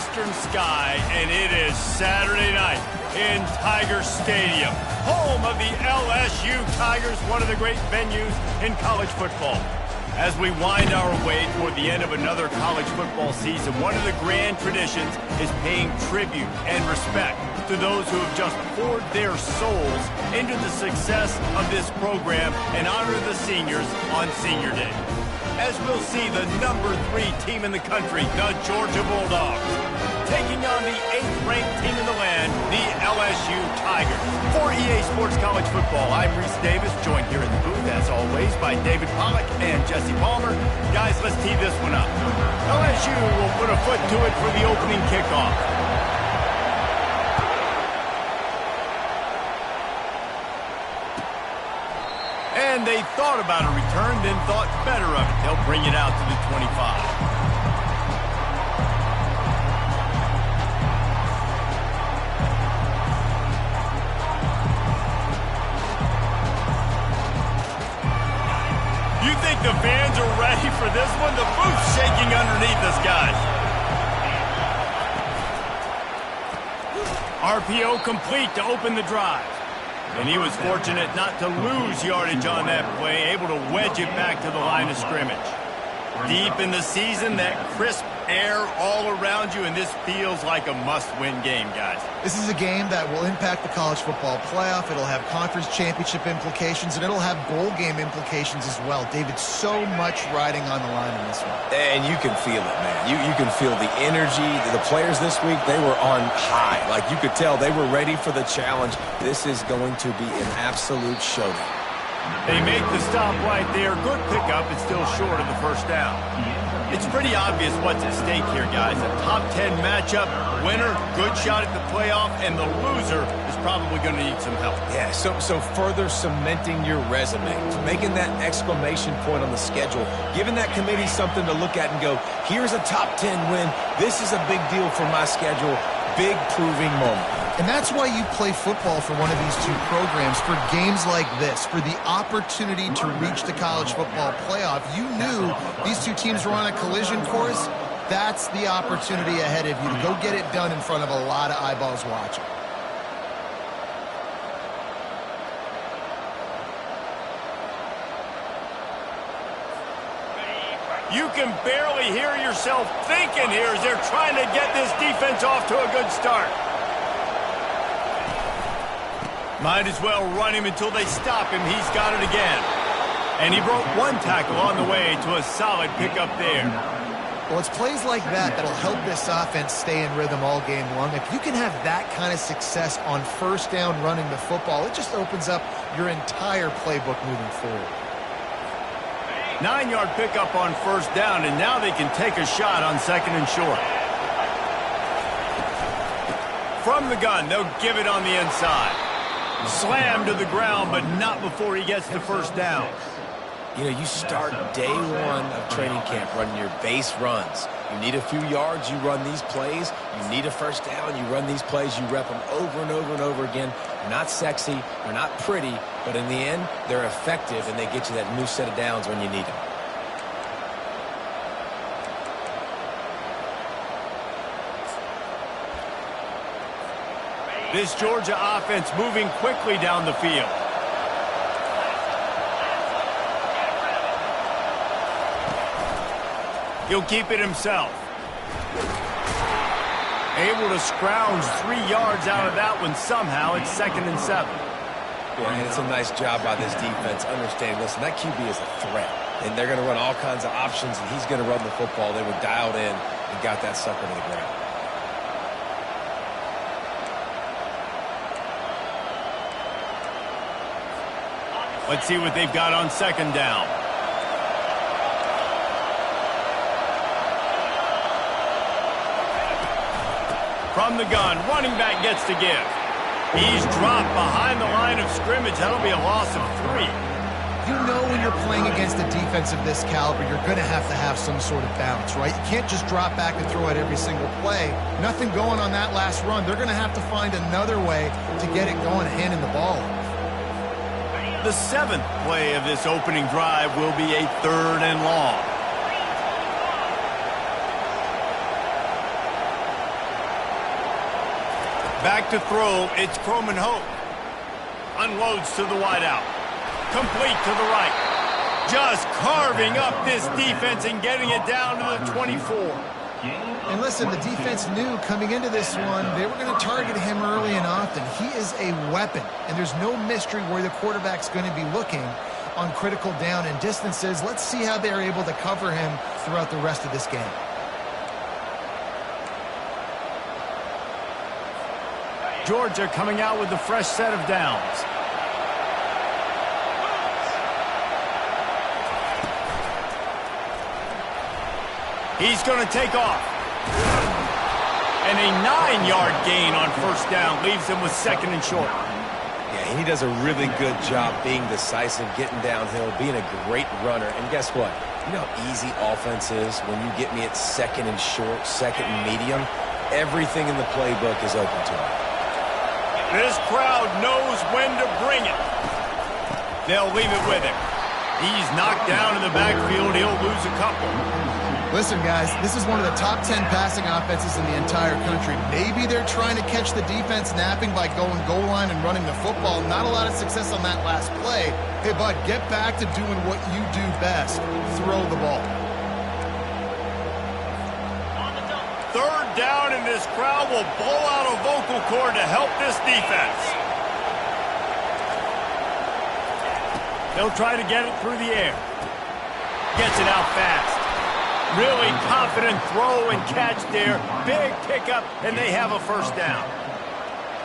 western sky, and it is Saturday night in Tiger Stadium, home of the LSU Tigers, one of the great venues in college football. As we wind our way toward the end of another college football season, one of the grand traditions is paying tribute and respect to those who have just poured their souls into the success of this program and honor the seniors on Senior Day. As we'll see the number 3 team in the country, the Georgia Bulldogs, taking on the 8th-ranked team in the land, the LSU Tigers. For EA Sports College Football, I'm Reese Davis, joined here in the booth, as always, by David Pollack and Jesse Palmer. Guys, let's tee this one up. LSU will put a foot to it for the opening kickoff. And they thought about a return, then thought better of it. They'll bring it out to the 25. You think the fans are ready for this one? The booth's shaking underneath us, guys. RPO complete to open the drive. And he was fortunate not to lose yardage on that play, able to wedge it back to the line of scrimmage. Deep in the season, that crisp air all around you, and this feels like a must-win game, guys. This is a game that will impact the college football playoff. It'll have conference championship implications, and it'll have bowl game implications as well. David, so much riding on the line in this one. And you can feel it, man. You can feel the energy. The players this week, they were on high. Like, you could tell they were ready for the challenge. This is going to be an absolute showdown. They make the stop right there. Good pickup. It's still short of the first down. It's pretty obvious what's at stake here, guys. A top 10 matchup, winner, good shot at the playoff, and the loser is probably going to need some help. Yeah, so further cementing your resume, making that exclamation point on the schedule, giving that committee something to look at and go, here's a top 10 win. This is a big deal for my schedule. Big proving moment. And that's why you play football for one of these two programs, for games like this, for the opportunity to reach the college football playoff. You knew these two teams were on a collision course. That's the opportunity ahead of you to go get it done in front of a lot of eyeballs watching. You can barely hear yourself thinking here as they're trying to get this defense off to a good start. Might as well run him until they stop him. He's got it again. And he broke one tackle on the way to a solid pickup there. Well, it's plays like that that'll help this offense stay in rhythm all game long. If you can have that kind of success on first down running the football, it just opens up your entire playbook moving forward. 9-yard pickup on first down, and now they can take a shot on second and short. From the gun, they'll give it on the inside. Slammed to the ground, but not before he gets the first down. You know, you start day one of training camp running your base runs. You need a few yards, you run these plays. You need a first down, you run these plays. You rep them over and over and over again. They're not sexy, they're not pretty, but in the end, they're effective, and they get you that new set of downs when you need them. This Georgia offense moving quickly down the field. He'll keep it himself. Able to scrounge 3 yards out of that one somehow. It's 2nd and 7. Yeah, and it's a nice job by this defense. Understand, listen, that QB is a threat. And they're going to run all kinds of options, and he's going to run the football. They were dialed in and got that sucker to the ground. Let's see what they've got on second down. From the gun, running back gets to give. He's dropped behind the line of scrimmage. That'll be a loss of 3. You know when you're playing against a defense of this caliber, you're going to have some sort of bounce, right? You can't just drop back and throw it every single play. Nothing going on that last run. They're going to have to find another way to get it going, handing the ball off. The 7th play of this opening drive will be a 3rd and long. Back to throw, it's Croman Hope. Unloads to the wideout. Complete to the right. Just carving up this defense and getting it down to the 24. And listen, the defense knew coming into this one, they were going to target him early and often. He is a weapon, and there's no mystery where the quarterback's going to be looking on critical down and distances. Let's see how they're able to cover him throughout the rest of this game. Georgia coming out with a fresh set of downs. He's going to take off. And a 9-yard gain on first down leaves him with second and short. Yeah, he does a really good job being decisive, getting downhill, being a great runner. And guess what? You know how easy offense is when you get me at second and short, second and medium? Everything in the playbook is open to him. This crowd knows when to bring it. They'll leave it with him. He's knocked down in the backfield. He'll lose a couple. Listen, guys, this is one of the top 10 passing offenses in the entire country. Maybe they're trying to catch the defense napping by going goal line and running the football. Not a lot of success on that last play. Hey, bud, get back to doing what you do best. Throw the ball. Third down, and this crowd will blow out a vocal cord to help this defense. They'll try to get it through the air. Gets it out fast. Really confident throw and catch there. Big pickup, and they have a first down.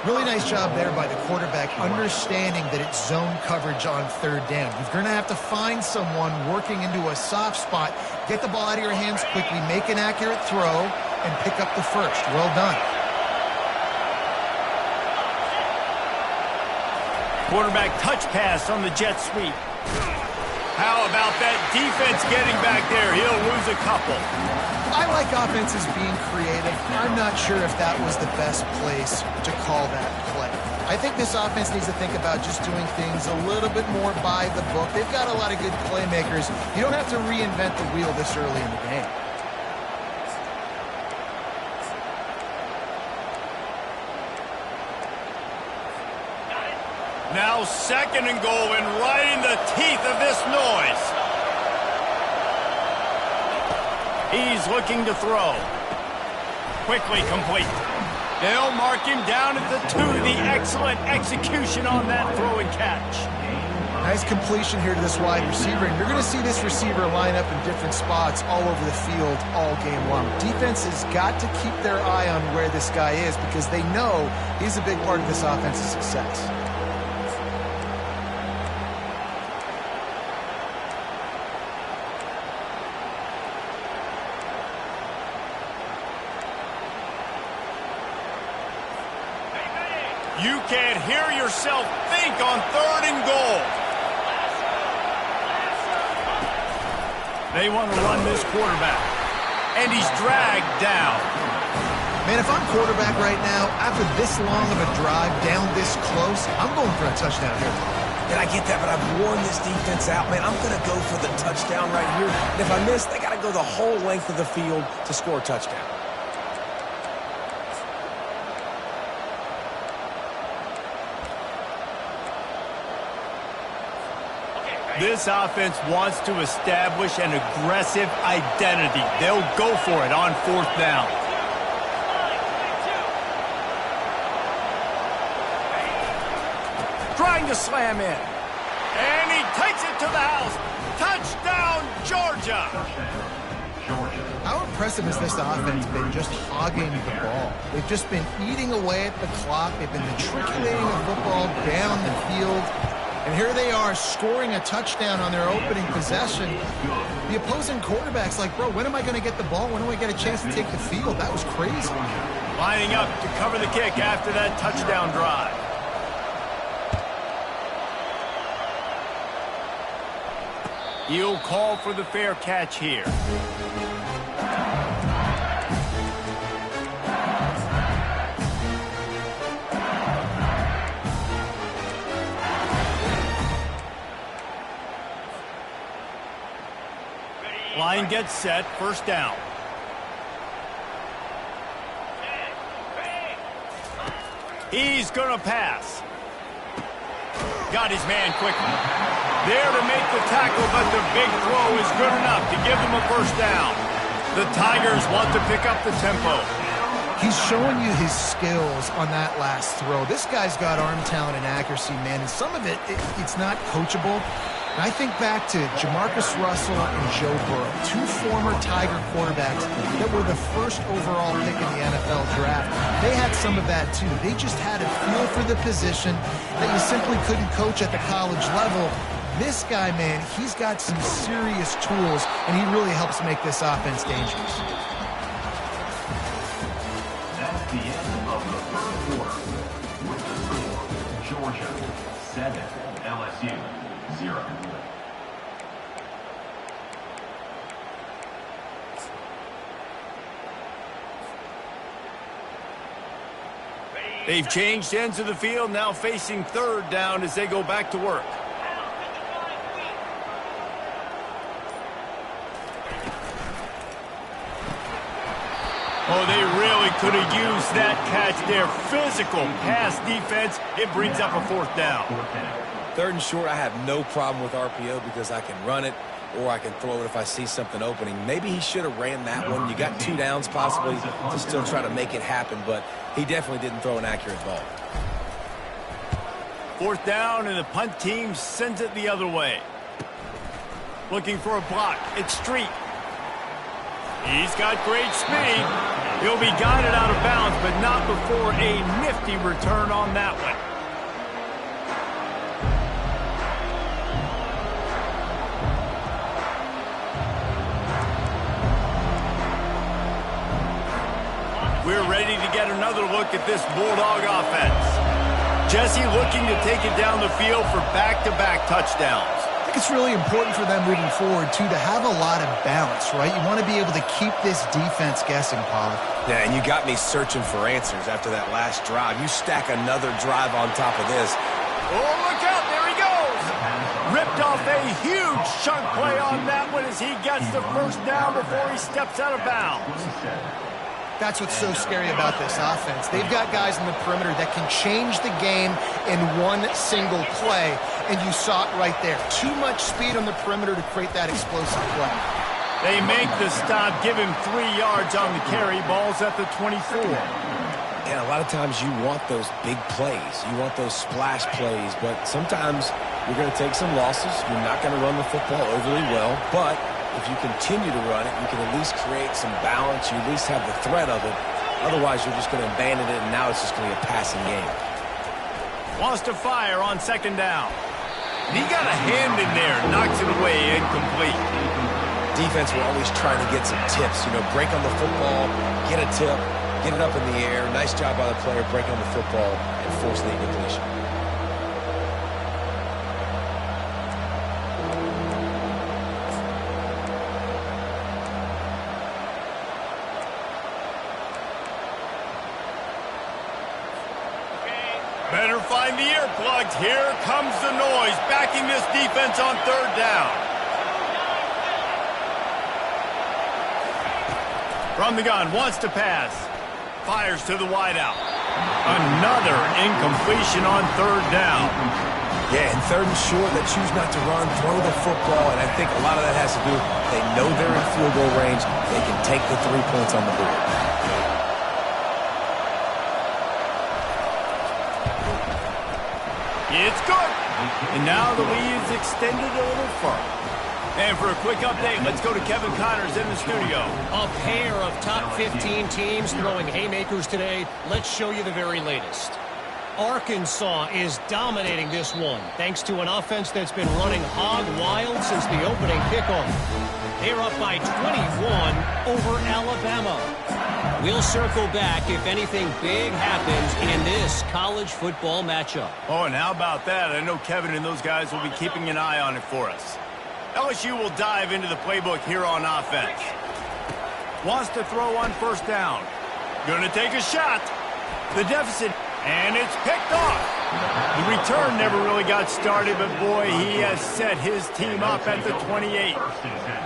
Really nice job there by the quarterback, understanding that it's zone coverage on third down. You're going to have to find someone working into a soft spot, get the ball out of your hands quickly, make an accurate throw, and pick up the first. Well done. Quarterback touch pass on the jet sweep. How about that defense getting back there? He'll lose a couple. I like offenses being creative. I'm not sure if that was the best place to call that play. I think this offense needs to think about just doing things a little bit more by the book. They've got a lot of good playmakers. You don't have to reinvent the wheel this early in the game. Now second and goal, and right in the teeth of this noise. He's looking to throw. Quickly complete. They'll mark him down at the 2. The excellent execution on that throw and catch. Nice completion here to this wide receiver, and you're going to see this receiver line up in different spots all over the field all game long. Defense has got to keep their eye on where this guy is because they know he's a big part of this offense's success. You can't hear yourself think on third and goal. They want to run this quarterback. And he's dragged down. Man, if I'm quarterback right now, after this long of a drive down this close, I'm going for a touchdown here. And I get that, but I've worn this defense out. Man, I'm going to go for the touchdown right here. And if I miss, they got to go the whole length of the field to score a touchdown. This offense wants to establish an aggressive identity. They'll go for it on fourth down. Trying to slam in. And he takes it to the house. Touchdown, Georgia. How impressive has this offense been just hogging the ball? They've just been eating away at the clock. They've been matriculating the football down the field. And here they are scoring a touchdown on their opening possession. The opposing quarterback's like, bro, when am I going to get the ball? When do I get a chance to take the field? That was crazy. Lining up to cover the kick after that touchdown drive. He'll call for the fair catch here. Line gets set, first down. He's going to pass. Got his man quickly. There to make the tackle, but the big throw is good enough to give them a first down. The Tigers want to pick up the tempo. He's showing you his skills on that last throw. This guy's got arm talent and accuracy, man, and some of it's not coachable. And I think back to Jamarcus Russell and Joe Burrow, two former Tiger quarterbacks that were the first overall pick in the NFL draft. They had some of that, too. They just had a feel for the position that you simply couldn't coach at the college level. This guy, man, he's got some serious tools, and he really helps make this offense dangerous. That's the end of the first quarter. With the score, Georgia 7, LSU 0. They've changed ends of the field, now facing third down as they go back to work. Oh, they really could have used that catch there. Physical pass defense. It brings up a fourth down. 3rd and short, I have no problem with RPO because I can run it or I can throw it if I see something opening. Maybe he should have ran that one. You got 2 downs possibly to still try to make it happen, but he definitely didn't throw an accurate ball. 4th down, and the punt team sends it the other way. Looking for a block. It's Street. He's got great speed. He'll be guided out of bounds, but not before a nifty return on that one. We're ready to get another look at this Bulldog offense. Jesse looking to take it down the field for back-to-back touchdowns. I think it's really important for them moving forward, too, to have a lot of balance, right? You want to be able to keep this defense guessing, Pollard. Yeah, and you got me searching for answers after that last drive. You stack another drive on top of this. Oh, look out. There he goes. Ripped off a huge chunk play on that one as he gets the first down before he steps out of bounds. That's what's so scary about this offense. They've got guys in the perimeter that can change the game in one single play, and you saw it right there. Too much speed on the perimeter to create that explosive play. They make the stop, give him 3 yards on the carry. Ball's at the 24. And a lot of times you want those big plays. You want those splash plays, but sometimes you're going to take some losses. You're not going to run the football overly well, but if you continue to run it, you can at least create some balance. You at least have the threat of it. Otherwise, you're just going to abandon it, and now it's just going to be a passing game. Wants to fire on 2nd down. He got a hand in there, knocks it away, incomplete. Defense will always try to get some tips. You know, break on the football, get a tip, get it up in the air. Nice job by the player, break on the football, and force the incompletion. Better find the earplugs. Here comes the noise, backing this defense on 3rd down. From the gun, wants to pass. Fires to the wideout. Another incompletion on 3rd down. Yeah, and 3rd and short, they choose not to run, throw the football, and I think a lot of that has to do, they know they're in field goal range. They can take the 3 points on the board. It's good. And now the lead is extended a little further. And for a quick update, let's go to Kevin Connors in the studio. A pair of top 15 teams throwing haymakers today. Let's show you the very latest. Arkansas is dominating this one, thanks to an offense that's been running hog wild since the opening kickoff. They're up by 21 over Alabama. We'll circle back if anything big happens in this college football matchup. Oh, and how about that? I know Kevin and those guys will be keeping an eye on it for us. LSU will dive into the playbook here on offense. Wants to throw on 1st down. Gonna take a shot. The deficit, and it's picked off. The return never really got started, but boy, he has set his team up at the 28.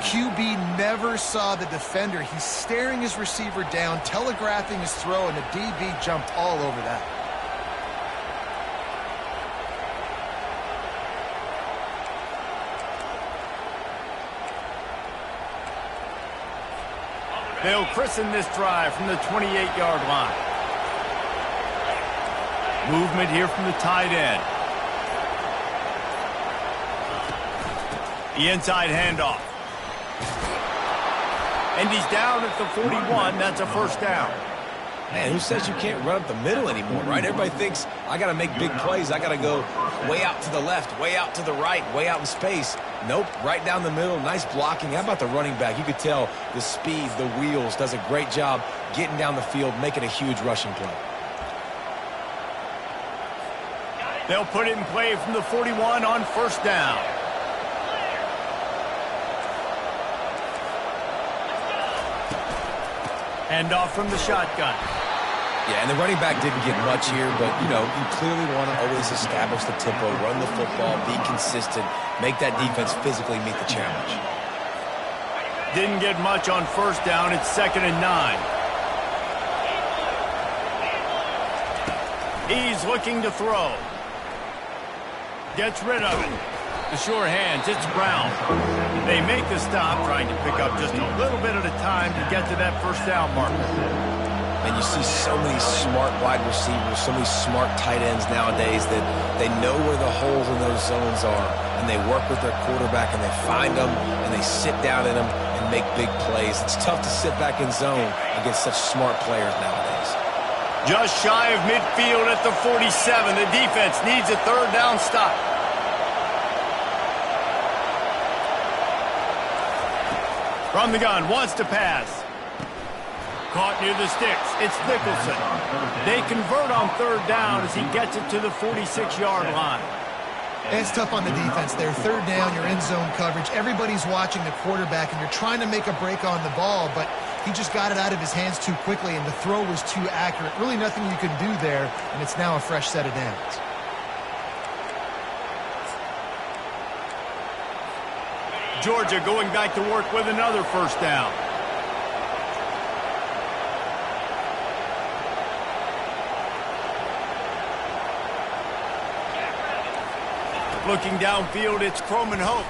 QB never saw the defender. He's staring his receiver down, telegraphing his throw, and the DB jumped all over that. They'll christen this drive from the 28-yard line. Movement here from the tight end. The inside handoff. And he's down at the 41. That's a first down. Man, who says you can't run up the middle anymore, right? Everybody thinks, I got to make big plays. I got to go way out to the left, way out to the right, way out in space. Nope, right down the middle. Nice blocking. How about the running back? You could tell the speed, the wheels, does a great job getting down the field, making a huge rushing play. They'll put it in play from the 41 on first down. Handoff from the shotgun. Yeah, and the running back didn't get much here, but, you know, you clearly want to always establish the tempo, run the football, be consistent, make that defense physically meet the challenge. Didn't get much on first down. It's 2nd and 9. He's looking to throw. Gets rid of it. The sure hands, it's Brown. They make the stop, trying to pick up just a little bit at a time to get to that first down marker. And you see so many smart wide receivers, so many smart tight ends nowadays that they know where the holes in those zones are, and they work with their quarterback, and they find them, and they sit down in them and make big plays. It's tough to sit back in zone against such smart players nowadays. Just shy of midfield at the 47. The defense needs a third down stop. From the gun, wants to pass. Caught near the sticks. It's Nicholson. They convert on third down as he gets it to the 46-yard line. It's tough on the defense there. Third down, you're in zone coverage. Everybody's watching the quarterback, and you're trying to make a break on the ball, but he just got it out of his hands too quickly, and the throw was too accurate. Really nothing you can do there, and it's now a fresh set of downs. Georgia going back to work with another first down. Looking downfield, it's Croman Hope.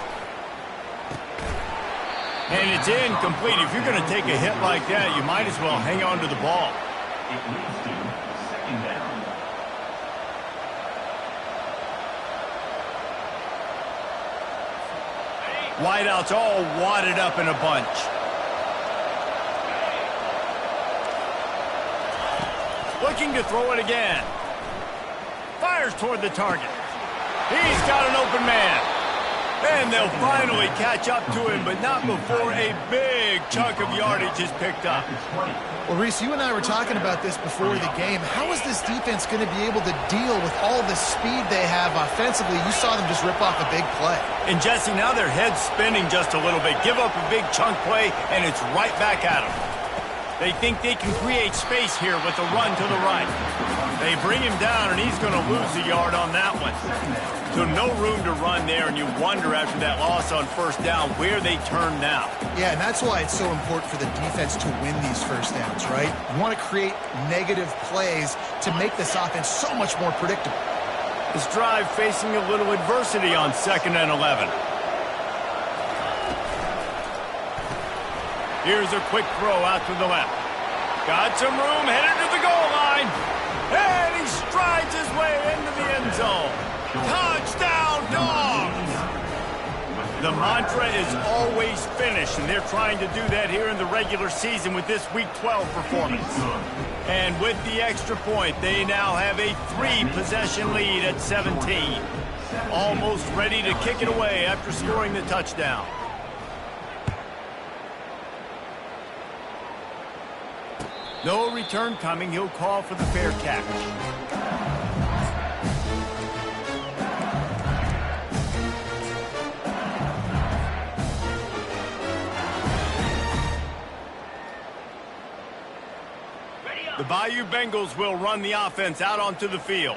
And it's incomplete. If you're going to take a hit like that, you might as well hang on to the ball. It leads to 2nd down. Wideouts all wadded up in a bunch. Looking to throw it again. Fires toward the target. He's got an open man. And they'll finally catch up to him, but not before a big chunk of yardage is picked up. Well, Reese, you and I were talking about this before the game. How is this defense going to be able to deal with all the speed they have offensively? You saw them just rip off a big play. And, Jesse, now their head's spinning just a little bit. Give up a big chunk play, and it's right back at them. They think they can create space here with a run to the right. They bring him down, and he's going to lose a yard on that one. So no room to run there, and you wonder after that loss on first down where they turn now. Yeah, and that's why it's so important for the defense to win these first downs, right? You want to create negative plays to make this offense so much more predictable. This drive facing a little adversity on 2nd and 11. Here's a quick throw out to the left. Got some room, headed to the goal line. And he strides his way into the end zone. Touchdown, Dogs! The mantra is always finish, and they're trying to do that here in the regular season with this Week 12 performance. And with the extra point, they now have a 3-possession lead at 17. Almost ready to kick it away after scoring the touchdown. No return coming. He'll call for the fair catch. The Bayou Bengals will run the offense out onto the field.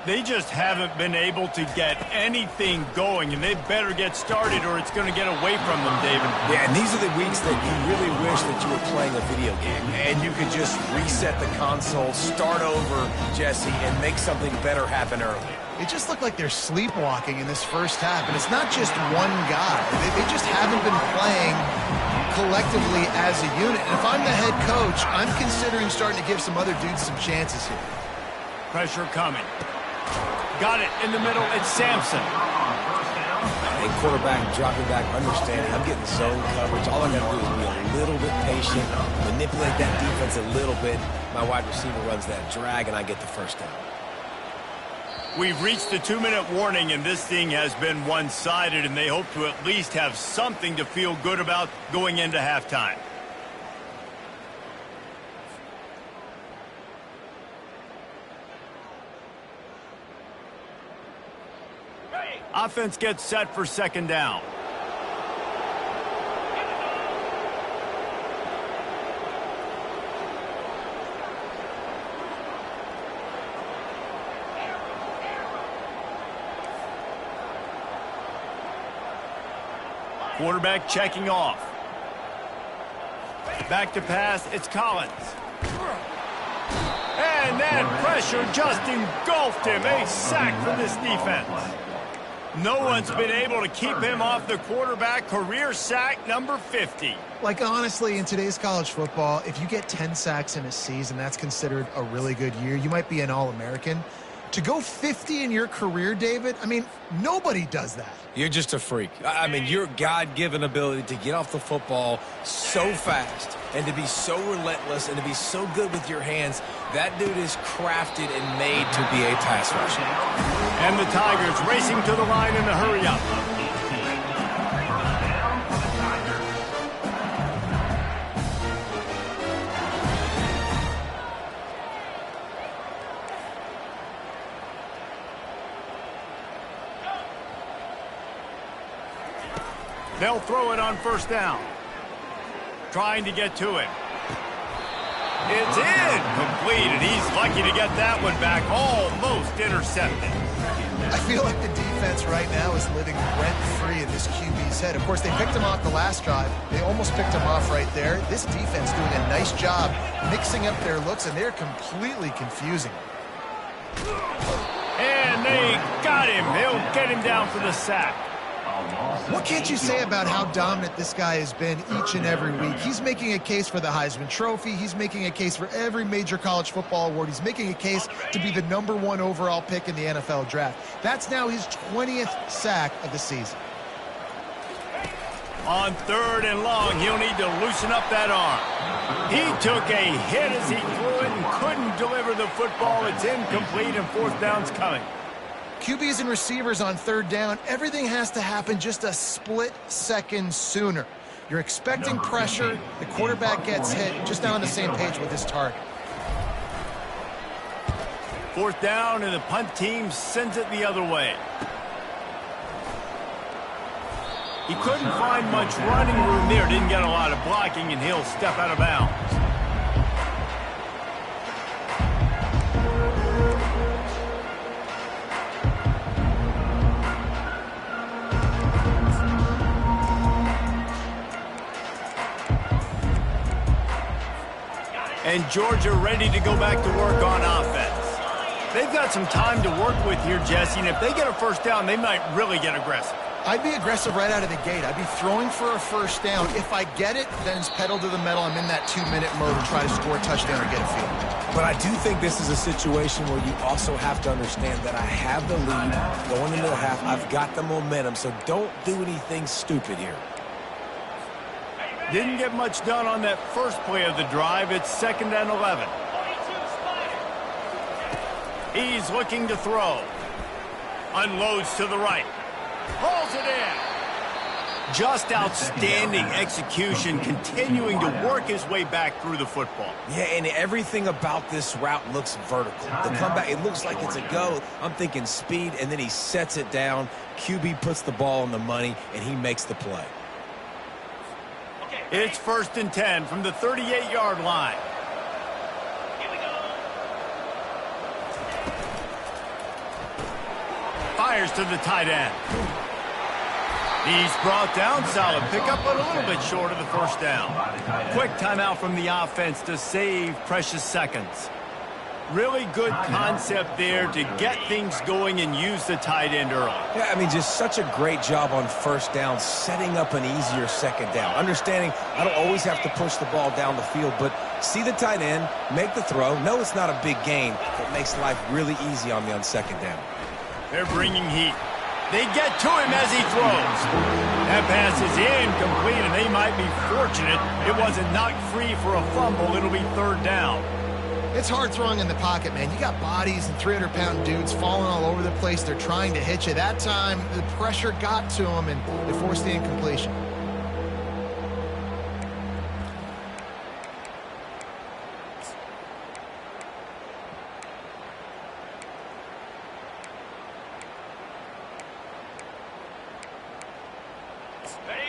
They just haven't been able to get anything going, and they better get started or it's going to get away from them, David. Yeah, and these are the weeks that you really wish that you were playing a video game, and you could just reset the console, start over, Jesse, and make something better happen early. It just looked like they're sleepwalking in this first half, and it's not just one guy. They just haven't been playing collectively as a unit. And if I'm the head coach, I'm considering starting to give some other dudes some chances here. Pressure coming. Got it in the middle. It's Sampson. A quarterback dropping back, understanding I'm getting zone coverage. All I got to do is be a little bit patient, manipulate that defense a little bit. My wide receiver runs that drag, and I get the first down. We've reached the 2-minute warning, and this thing has been one-sided, and they hope to at least have something to feel good about going into halftime. Offense gets set for second down. Quarterback checking off. Back to pass, it's Collins. And that pressure just engulfed him. A sack for this defense. No one's been able to keep him off the quarterback. Career sack number 50. Like, honestly, in today's college football, if you get 10 sacks in a season, that's considered a really good year. You might be an All-American. To go 50 in your career, David, I mean, nobody does that. You're just a freak. I mean, your God-given ability to get off the football so fast and to be so relentless and to be so good with your hands, that dude is crafted and made to be a pass rusher. And the Tigers racing to the line in a hurry-up. They'll throw it on first down. Trying to get to it. It's incomplete, and he's lucky to get that one back. Almost intercepted. I feel like the defense right now is living rent-free in this QB's head. Of course, they picked him off the last drive. They almost picked him off right there. This defense doing a nice job mixing up their looks, and they're completely confusing. And they got him. He'll get him down for the sack. What can't you say about how dominant this guy has been each and every week? He's making a case for the Heisman Trophy. He's making a case for every major college football award. He's making a case to be the #1 overall pick in the NFL draft. That's now his 20th sack of the season. On 3rd and long, he'll need to loosen up that arm. He took a hit as he threw it and couldn't deliver the football. It's incomplete, and 4th down's coming. QBs and receivers on 3rd down, everything has to happen just a split second sooner. You're expecting pressure, the quarterback gets hit, just not on the same page with his target. 4th down, and the punt team sends it the other way. He couldn't find much running room there, didn't get a lot of blocking, and he'll step out of bounds. And Georgia ready to go back to work on offense. They've got some time to work with here, Jesse, and if they get a first down, they might really get aggressive. I'd be aggressive right out of the gate. I'd be throwing for a first down. If I get it, then it's pedal to the metal. I'm in that 2-minute mode to try to score a touchdown or get a field. But I do think this is a situation where you also have to understand that I have the lead going into the half. I've got the momentum, so don't do anything stupid here. Didn't get much done on that first play of the drive. It's 2nd and 11. He's looking to throw. Unloads to the right. Pulls it in. Just outstanding execution, continuing to work his way back through the football. Yeah, and everything about this route looks vertical. The comeback, it looks like it's a go. I'm thinking speed, and then he sets it down. QB puts the ball on the money, and he makes the play. It's 1st and 10 from the 38-yard line. Fires to the tight end. He's brought down. Solid pickup, but a little bit short of the first down. Quick timeout from the offense to save precious seconds. Really good concept there to get things going and use the tight end early. Yeah, I mean, just such a great job on first down, setting up an easier second down. Understanding I don't always have to push the ball down the field, but see the tight end, make the throw. No, it's not a big gain, but makes life really easy on me on second down. They're bringing heat. They get to him as he throws. That pass is incomplete, and they might be fortunate it wasn't knocked free for a fumble. It'll be third down. It's hard throwing in the pocket, man. You got bodies and 300-pound dudes falling all over the place. They're trying to hit you. That time, the pressure got to them, and it forced the incompletion.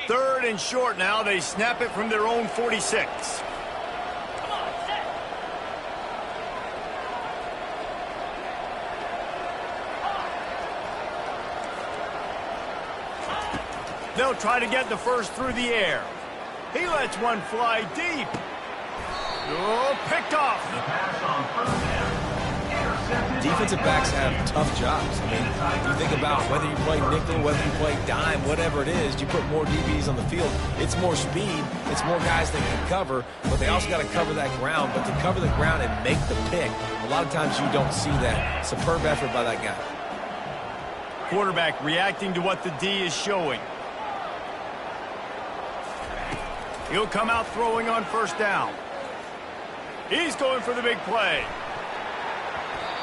Third and short now. They snap it from their own 46. They'll try to get the first through the air. He lets one fly deep. Oh, picked off. The pass on first down. Intercepted. Defensive backs have tough jobs. I mean, you think about whether you play nickel, whether you play dime, whatever it is, you put more DBs on the field. It's more speed. It's more guys that can cover, but they also got to cover that ground. But to cover the ground and make the pick, a lot of times you don't see that. Superb effort by that guy. Quarterback reacting to what the D is showing. He'll come out throwing on first down. He's going for the big play.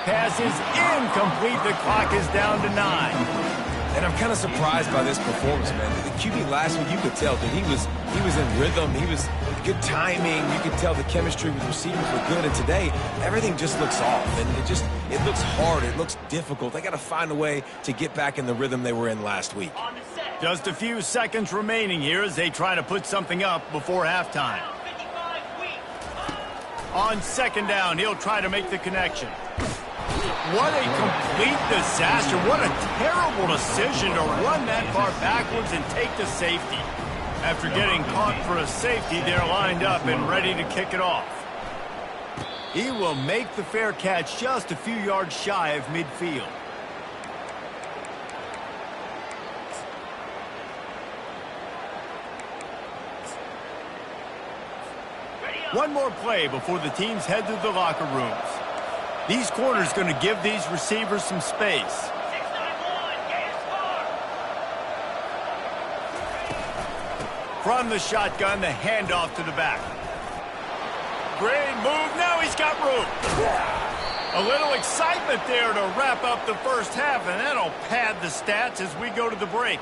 Pass is incomplete. The clock is down to 9. And I'm kind of surprised by this performance, man. The QB last week, you could tell that he was in rhythm. He was good timing. You could tell the chemistry with receivers were good. And today, everything just looks off. And it looks hard. It looks difficult. They got to find a way to get back in the rhythm they were in last week. Just a few seconds remaining here as they try to put something up before halftime. On second down, he'll try to make the connection. What a complete disaster. What a terrible decision to run that far backwards and take the safety. After getting caught for a safety, they're lined up and ready to kick it off. He will make the fair catch just a few yards shy of midfield. One more play before the teams head to the locker rooms. These corners going to give these receivers some space. From the shotgun, the handoff to the back. Great move. Now he's got room. A little excitement there to wrap up the first half, and that'll pad the stats as we go to the break.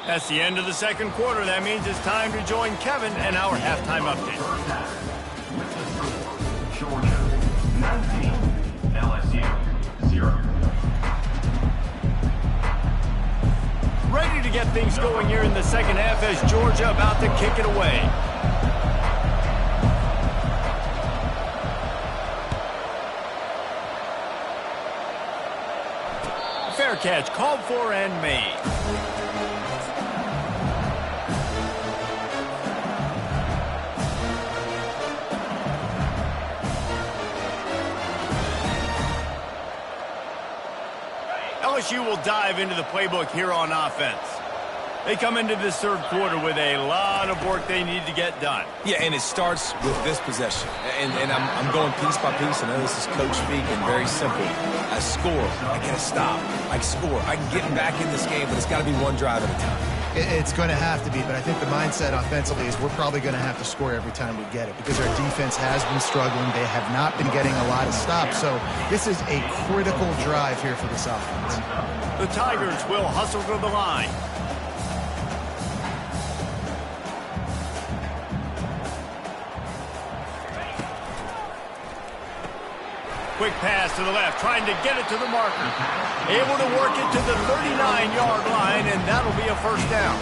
That's the end of the second quarter. That means it's time to join Kevin and our halftime update. First half. With the score, Georgia 19, LSU 0. Ready to get things going here in the second half as Georgia about to kick it away. Fair catch called for and made. LSU will dive into the playbook here on offense. They come into this third quarter with a lot of work they need to get done. Yeah, and it starts with this possession. And I'm going piece by piece. I know this is coach speak and very simple. I score. I get a stop. I score. I can get back in this game, but it's got to be one drive at a time. It's going to have to be, but I think the mindset offensively is we're probably going to have to score every time we get it because our defense has been struggling. They have not been getting a lot of stops, so this is a critical drive here for this offense. The Tigers will hustle to the line. Quick pass to the left, trying to get it to the marker. Able to work it to the 39-yard line, and that'll be a first down.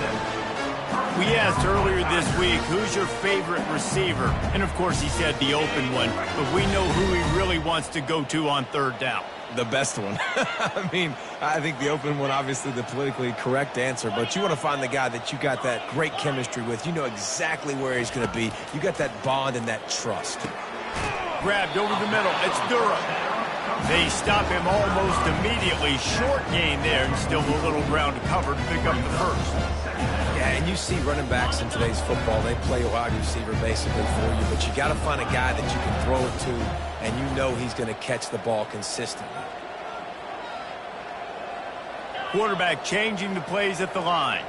We asked earlier this week, who's your favorite receiver? And, of course, he said the open one, but we know who he really wants to go to on third down. The best one. I mean, I think the open one, obviously the politically correct answer, but you want to find the guy that you got that great chemistry with. You know exactly where he's going to be. You got that bond and that trust. Grabbed over the middle. It's Durham. They stop him almost immediately. Short gain there, and still a little ground to cover to pick up the first. Yeah, and you see running backs in today's football, they play a wide receiver basically for you, but you got to find a guy that you can throw it to, and you know he's going to catch the ball consistently. Quarterback changing the plays at the line.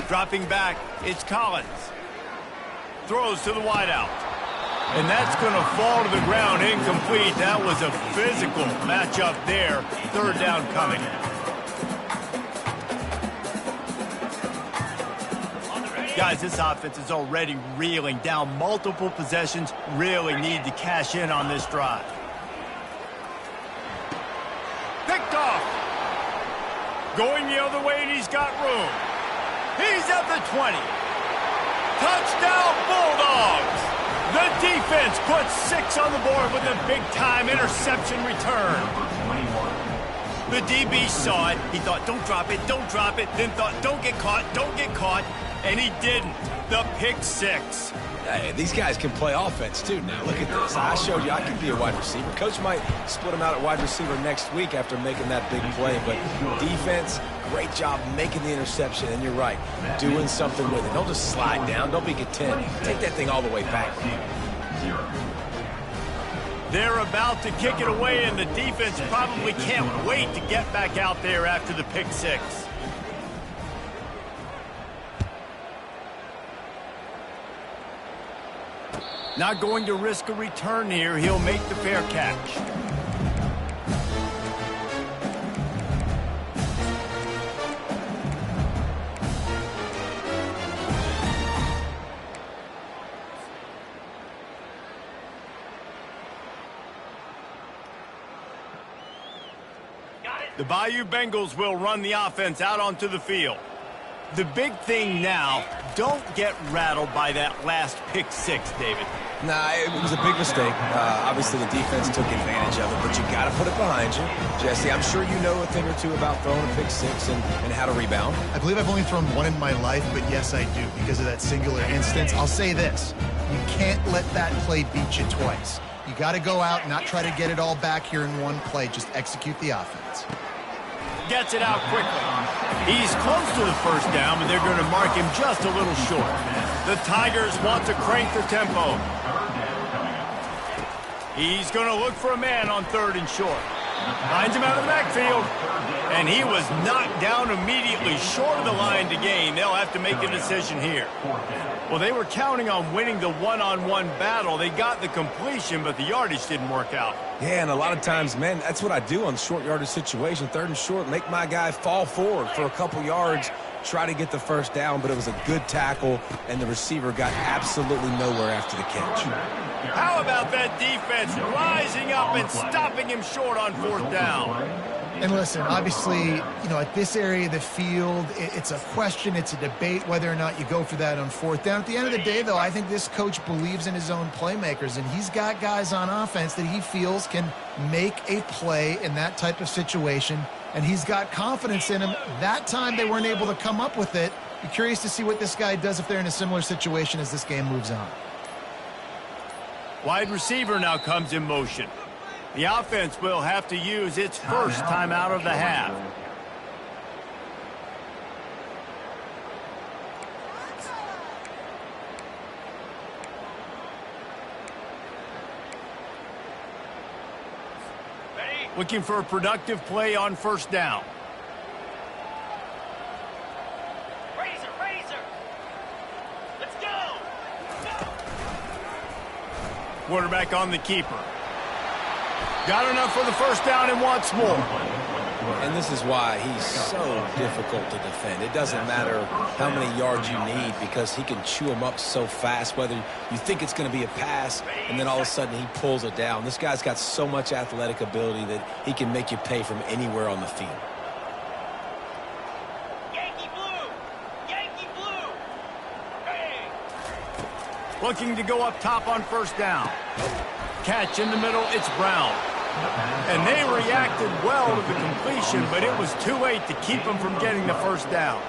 Dropping back, it's Collins. Throws to the wideout. And that's going to fall to the ground, incomplete. That was a physical matchup there. Third down coming. Guys, this offense is already reeling down multiple possessions. Really need to cash in on this drive. Picked off. Going the other way, and he's got room. He's at the 20. Touchdown, Bulldogs. The defense puts 6 on the board with a big-time interception return. The DB saw it. He thought, don't drop it, don't drop it. Then thought, don't get caught, don't get caught. And he didn't. The pick 6. Hey, these guys can play offense, too. Now, look at this. I showed you I can be a wide receiver. Coach might split him out at wide receiver next week after making that big play. But defense, great job making the interception. And you're right, doing something with it. Don't just slide down. Don't be content. Take that thing all the way back. They're about to kick it away, and the defense probably can't wait to get back out there after the pick 6. Not going to risk a return here. He'll make the fair catch. The Bayou Bengals will run the offense out onto the field. The big thing now, don't get rattled by that last pick 6, David. Nah, it was a big mistake. Obviously, the defense took advantage of it, but you got to put it behind you. Jesse, I'm sure you know a thing or two about throwing a pick 6 and how to rebound. I believe I've only thrown one in my life, but yes, I do, because of that singular instance. I'll say this. You can't let that play beat you twice. You got to go out and not try to get it all back here in one play. Just execute the offense. Gets it out quickly. He's close to the first down, but they're going to mark him just a little short. The Tigers want to crank the tempo. He's going to look for a man on 3rd and short. Finds him out of the backfield. And he was knocked down immediately short of the line to gain. They'll have to make a decision here. Well, they were counting on winning the one-on-one battle. They got the completion, but the yardage didn't work out. Yeah, and a lot of times, man, that's what I do on short yardage situation. 3rd and short, make my guy fall forward for a couple yards, try to get the first down, but it was a good tackle, and the receiver got absolutely nowhere after the catch. How about that defense rising up and stopping him short on 4th down? And listen, obviously, at this area of the field, it's a question, it's a debate whether or not you go for that on 4th down. At the end of the day, though, I think this coach believes in his own playmakers, and he's got guys on offense that he feels can make a play in that type of situation, and he's got confidence in him. That time they weren't able to come up with it. Be curious to see what this guy does if they're in a similar situation as this game moves on. Wide receiver now comes in motion. The offense will have to use its first timeout of the half. Looking for a productive play on 1st down. Let's go! Quarterback on the keeper. Got enough for the first down and wants more. And this is why he's so difficult to defend. It doesn't matter how many yards you need because he can chew them up so fast, whether you think it's going to be a pass and then all of a sudden he pulls it down. This guy's got so much athletic ability that he can make you pay from anywhere on the field. looking to go up top on first down. Catch in the middle, it's Brown. And they reacted well to the completion, but it was too late to keep them from getting the first down.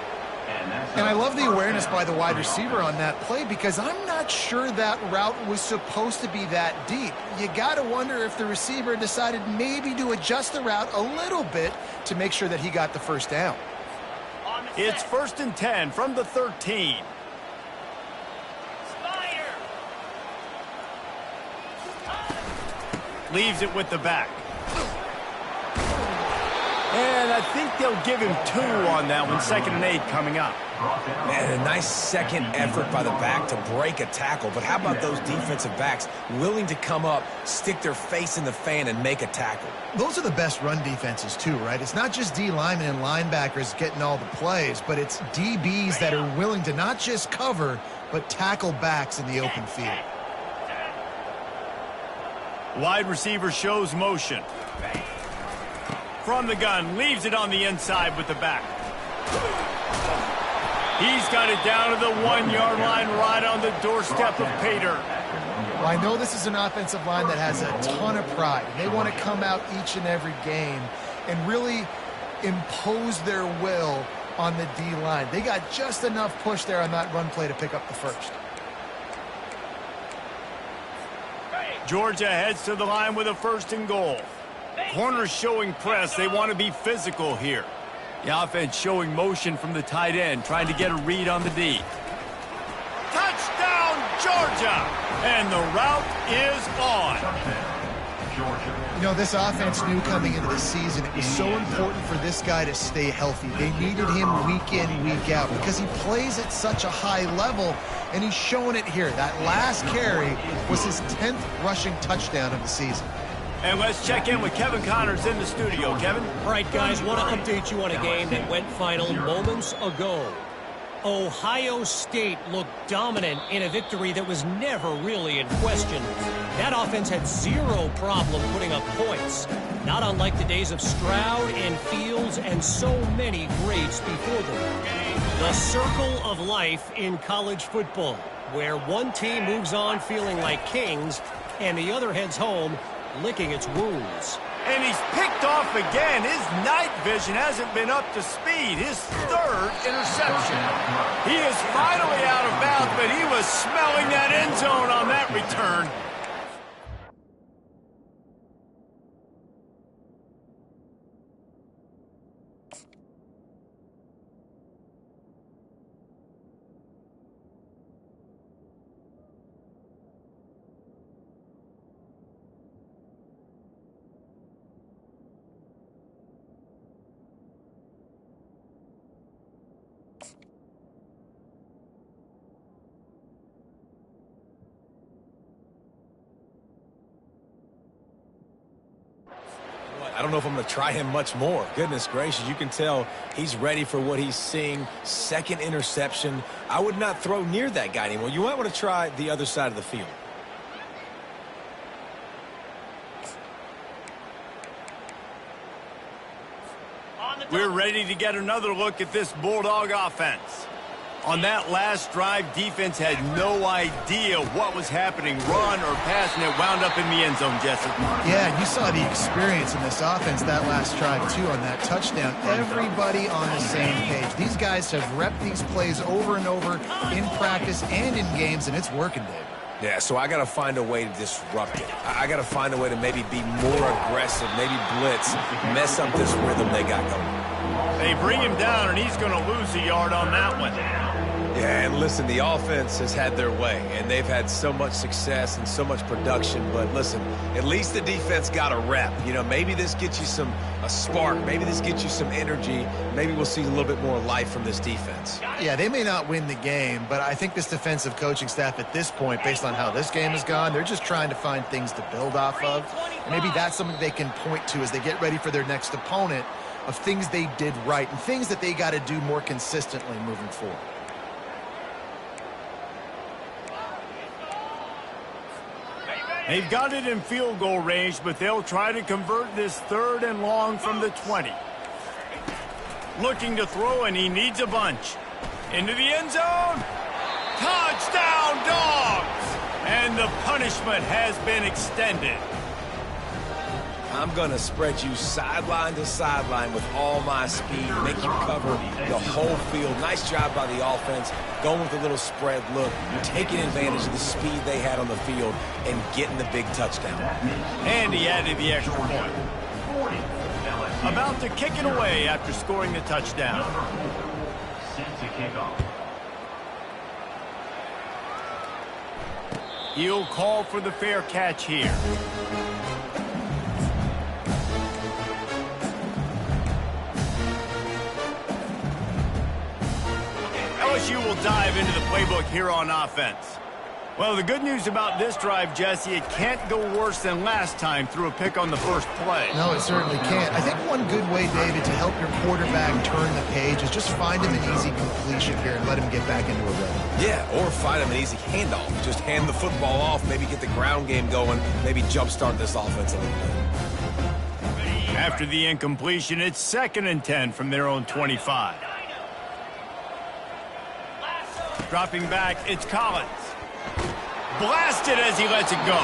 And I love the awareness by the wide receiver on that play because I'm not sure that route was supposed to be that deep. You got to wonder if the receiver decided maybe to adjust the route a little bit to make sure that he got the first down. It's 1st and 10 from the 13. Leaves it with the back. And I think they'll give him 2 on that one. 2nd and 8 coming up. Man, a nice second effort by the back to break a tackle. But how about those defensive backs willing to come up, stick their face in the fan, and make a tackle? Those are the best run defenses too, right? It's not just D linemen and linebackers getting all the plays, but it's DBs that are willing to not just cover, but tackle backs in the open field. Wide receiver shows motion. From the gun, leaves it on the inside with the back. He's got it down to the 1-yard line right on the doorstep of Pater. Well, I know this is an offensive line that has a ton of pride. They want to come out each and every game and really impose their will on the D-line. They got just enough push there on that run play to pick up the first. Georgia heads to the line with a 1st and goal. Corners showing press. They want to be physical here. The offense showing motion from the tight end, trying to get a read on the D. Touchdown, Georgia! And the route is on. You know, this offense knew coming into the season it was so important for this guy to stay healthy. They needed him week in, week out because he plays at such a high level, and he's showing it here. That last carry was his 10th rushing touchdown of the season. And let's check in with Kevin Connors in the studio. Kevin? All right, guys, want to update you on a game that went final moments ago. Ohio State looked dominant in a victory that was never really in question. That offense had zero problem putting up points, not unlike the days of Stroud and Fields and so many greats before them. The circle of life in college football, where one team moves on feeling like kings and the other heads home licking its wounds. And he's picked off again. His night vision hasn't been up to speed. His 3rd interception. He is finally out of bounds, but he was smelling that end zone on that return. I don't know if I'm going to try him much more. Goodness gracious, you can tell he's ready for what he's seeing. 2nd interception. I would not throw near that guy anymore. You might want to try the other side of the field. We're ready to get another look at this Bulldog offense. On that last drive, defense had no idea what was happening, run or pass, and it wound up in the end zone, Jesse. Yeah, you saw the experience in this offense that last drive, too, on that touchdown. Everybody on the same page. These guys have repped these plays over and over in practice and in games, and it's working, Dave. Yeah, so I got to find a way to disrupt it. I got to find a way to maybe be more aggressive, maybe blitz, mess up this rhythm they got going. They bring him down, and he's going to lose a yard on that one. Yeah, and listen, the offense has had their way, and they've had so much success and so much production. But listen, at least the defense got a rep. You know, maybe this gets you a spark. Maybe this gets you some energy. Maybe we'll see a little bit more life from this defense. Yeah, they may not win the game, but I think this defensive coaching staff at this point, based on how this game has gone, they're just trying to find things to build off of. And maybe that's something they can point to as they get ready for their next opponent, of things they did right and things that they got to do more consistently moving forward. They've got it in field goal range, but they'll try to convert this 3rd and long from the 20. Looking to throw, and he needs a bunch. Into the end zone. Touchdown, Dogs! the punishment has been extended. I'm going to spread you sideline to sideline with all my speed, make you cover the whole field. Nice job by the offense, going with a little spread look, taking advantage of the speed they had on the field, and getting the big touchdown. And he added the extra point. About to kick it away after scoring the touchdown. Set to kick off. He'll call for the fair catch here. LSU will dive into the playbook here on offense. Well, the good news about this drive, Jesse, it can't go worse than last time through a pick on the first play. No, it certainly can't. I think one good way, David, to help your quarterback turn the page is just find him an easy completion here and let him get back into a rhythm. Yeah, or find him an easy handoff. Just hand the football off, maybe get the ground game going, maybe jumpstart this offense a little bit. After the incompletion, it's 2nd and 10 from their own 25. Dropping back, it's Collins. Blasted as he lets it go.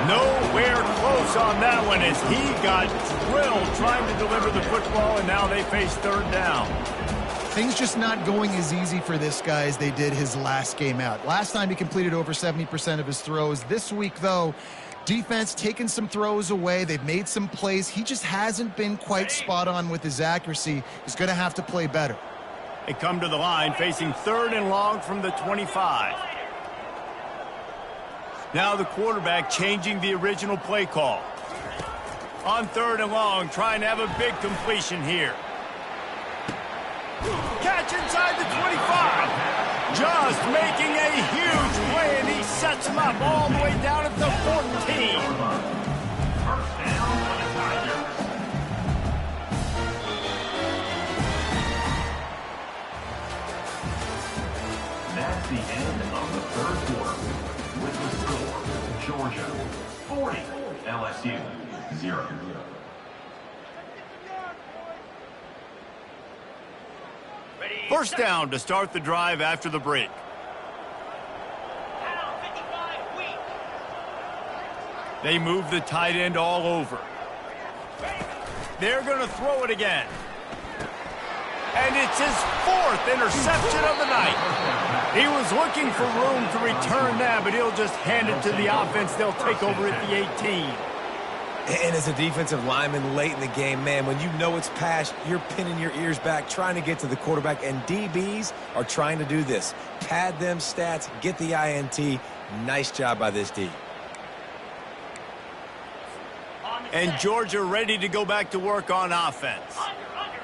Nowhere close on that one as he got drilled trying to deliver the football, and now they face 3rd down. Things just not going as easy for this guy as they did his last game out. Last time he completed over 70% of his throws. This week, though, defense taking some throws away. They've made some plays. He just hasn't been quite spot on with his accuracy. He's going to have to play better. They come to the line facing 3rd and long from the 25. Now the quarterback changing the original play call. On 3rd and long, trying to have a big completion here. Catch inside the 25. Just making a huge play, and he sets him up all the way down at the 14. First down for the Tigers. That's the end of the 3rd quarter. With the score, Georgia 40, LSU 0. First down to start the drive after the break. They move the tight end all over. They're going to throw it again. And it's his 4th interception of the night. He was looking for room to return that, but he'll just hand it to the offense. They'll take over at the 18. And as a defensive lineman late in the game, man, when you know it's pass, you're pinning your ears back, trying to get to the quarterback, and DBs are trying to do this. Pad them stats, get the INT. Nice job by this D. And Georgia ready to go back to work on offense.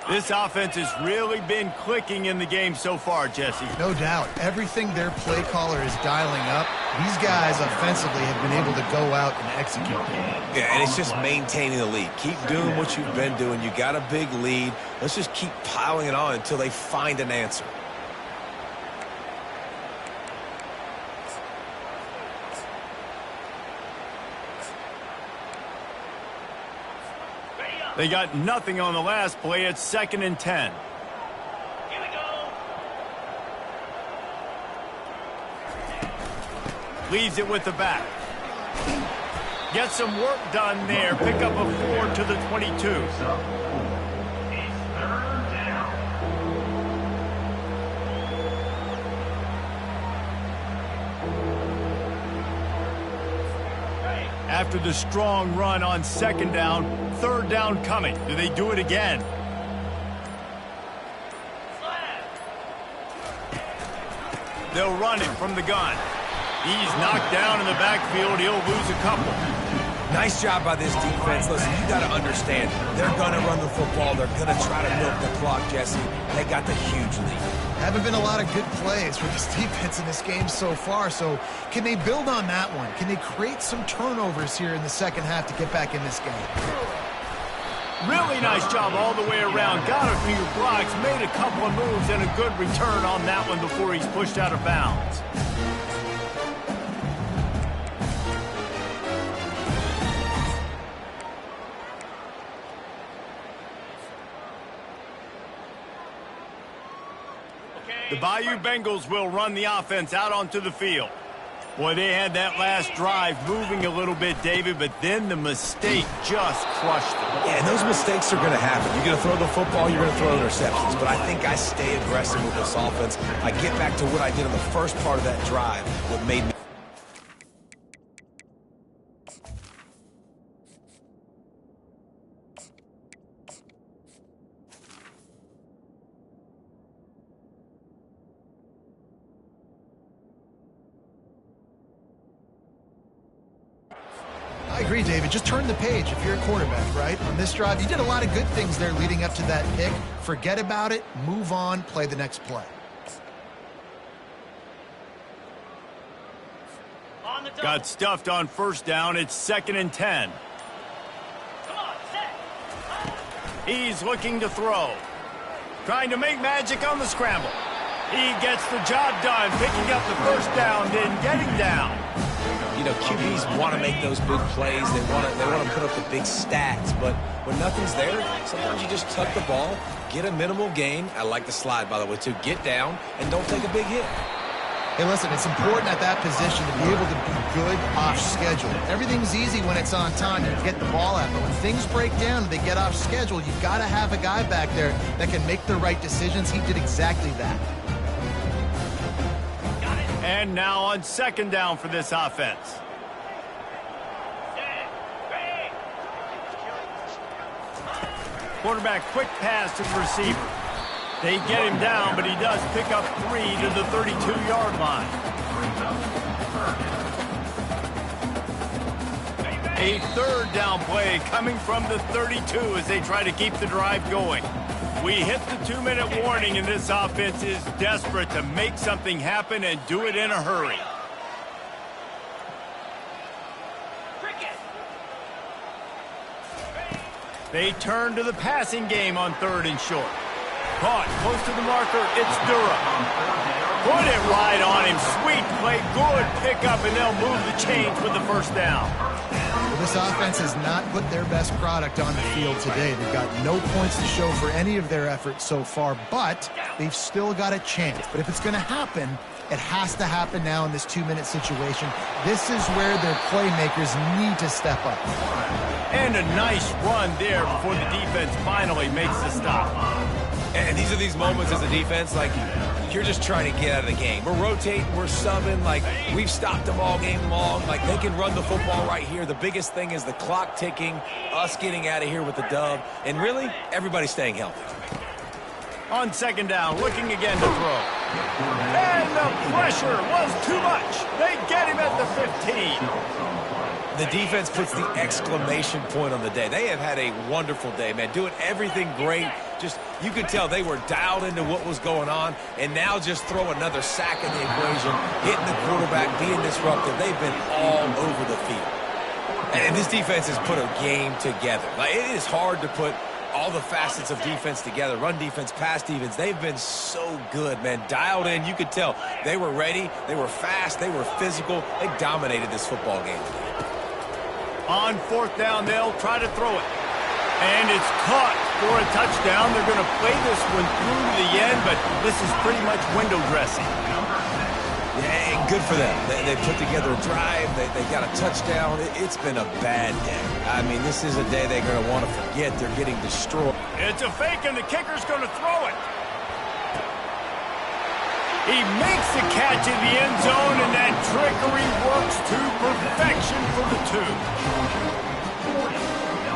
This offense has really been clicking in the game so far, Jesse. No doubt. Everything their play caller is dialing up, these guys offensively have been able to go out and execute. Yeah, and it's just maintaining the lead. Keep doing what you've been doing. You got a big lead. Let's just keep piling it on until they find an answer. They got nothing on the last play. It's 2nd and 10. Here we go. Leaves it with the back. Get some work done there. Pick up a 4 to the 22. It's 3rd down. After the strong run on 2nd down, 3rd down coming. Do they do it again? They'll run it from the gun. He's knocked down in the backfield. He'll lose a couple. Nice job by this defense. Listen, you got to understand, they're going to run the football. They're going to try to milk the clock, Jesse. They got the huge lead. Haven't been a lot of good plays for this defense in this game so far, so can they build on that one? Can they create some turnovers here in the second half to get back in this game? Really nice job all the way around. Got a few blocks, made a couple of moves, and a good return on that one before he's pushed out of bounds. The Bayou Bengals will run the offense out onto the field. Boy, they had that last drive moving a little bit, David, but then the mistake just crushed them. Yeah, and those mistakes are going to happen. You're going to throw the football, you're going to throw interceptions. But I think I stay aggressive with this offense. I get back to what I did in the first part of that drive, what made me. I agree, David. Just turn the page if you're a quarterback, right? On this drive, you did a lot of good things there leading up to that pick. Forget about it, move on, play the next play. On the double. Got stuffed on first down. It's 2nd and 10. Come on, set. He's looking to throw. Trying to make magic on the scramble. He gets the job done, picking up the first down, then getting down. You know, QBs want to make those big plays. They want to put up the big stats. But when nothing's there, sometimes you just tuck the ball, get a minimal gain. I like the slide, by the way, too. Get down and don't take a big hit. Hey, listen, it's important at that position to be able to be good off schedule. Everything's easy when it's on time. You get the ball out. But when things break down and they get off schedule, you've got to have a guy back there that can make the right decisions. He did exactly that. And now on 2nd down for this offense. Set. Ready. Quarterback quick pass to the receiver. They get him down, but he does pick up 3 to the 32-yard line. A 3rd down play coming from the 32 as they try to keep the drive going. We hit the 2-minute warning, and this offense is desperate to make something happen and do it in a hurry. Cricket. They turn to the passing game on 3rd and short. Caught close to the marker. It's Durham. Put it right on him. Sweet play. Good pickup, and they'll move the chains with the first down. Well, this offense has not put their best product on the field today. They've got no points to show for any of their efforts so far, but they've still got a chance. But if it's going to happen, it has to happen now in this 2-minute situation. This is where their playmakers need to step up. And a nice run there before the defense finally makes the stop. And these are these moments as a defense, like, you're just trying to get out of the game. We're rotating, we're subbing, like, we've stopped them all game long. Like, they can run the football right here. The biggest thing is the clock ticking, us getting out of here with the dub, and really, everybody staying healthy. On 2nd down, looking again to throw. And the pressure was too much. They get him at the 15. The defense puts the exclamation point on the day. They have had a wonderful day, man, doing everything great. Just, you could tell they were dialed into what was going on, and now just throw another sack in the equation, hitting the quarterback, being disruptive. They've been all over the field. And this defense has put a game together. Like, it is hard to put all the facets of defense together, run defense, pass defense. They've been so good, man. Dialed in, you could tell. They were ready, they were fast, they were physical. They dominated this football game today. On 4th down, they'll try to throw it. And it's caught for a touchdown. They're going to play this one through to the end, but this is pretty much window dressing. Yeah, and good for them. They put together a drive. They got a touchdown. It's been a bad day. I mean, this is a day they're going to want to forget. They're getting destroyed. It's a fake, and the kicker's going to throw it. He makes the catch in the end zone, and that trickery works to perfection for the 2.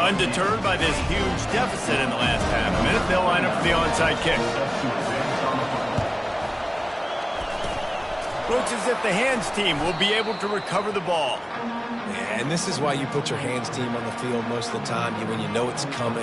Undeterred by this huge deficit in the last half minute, they'll line up for the onside kick. Looks as if the hands team will be able to recover the ball. And this is why you put your hands team on the field most of the time, when you know it's coming.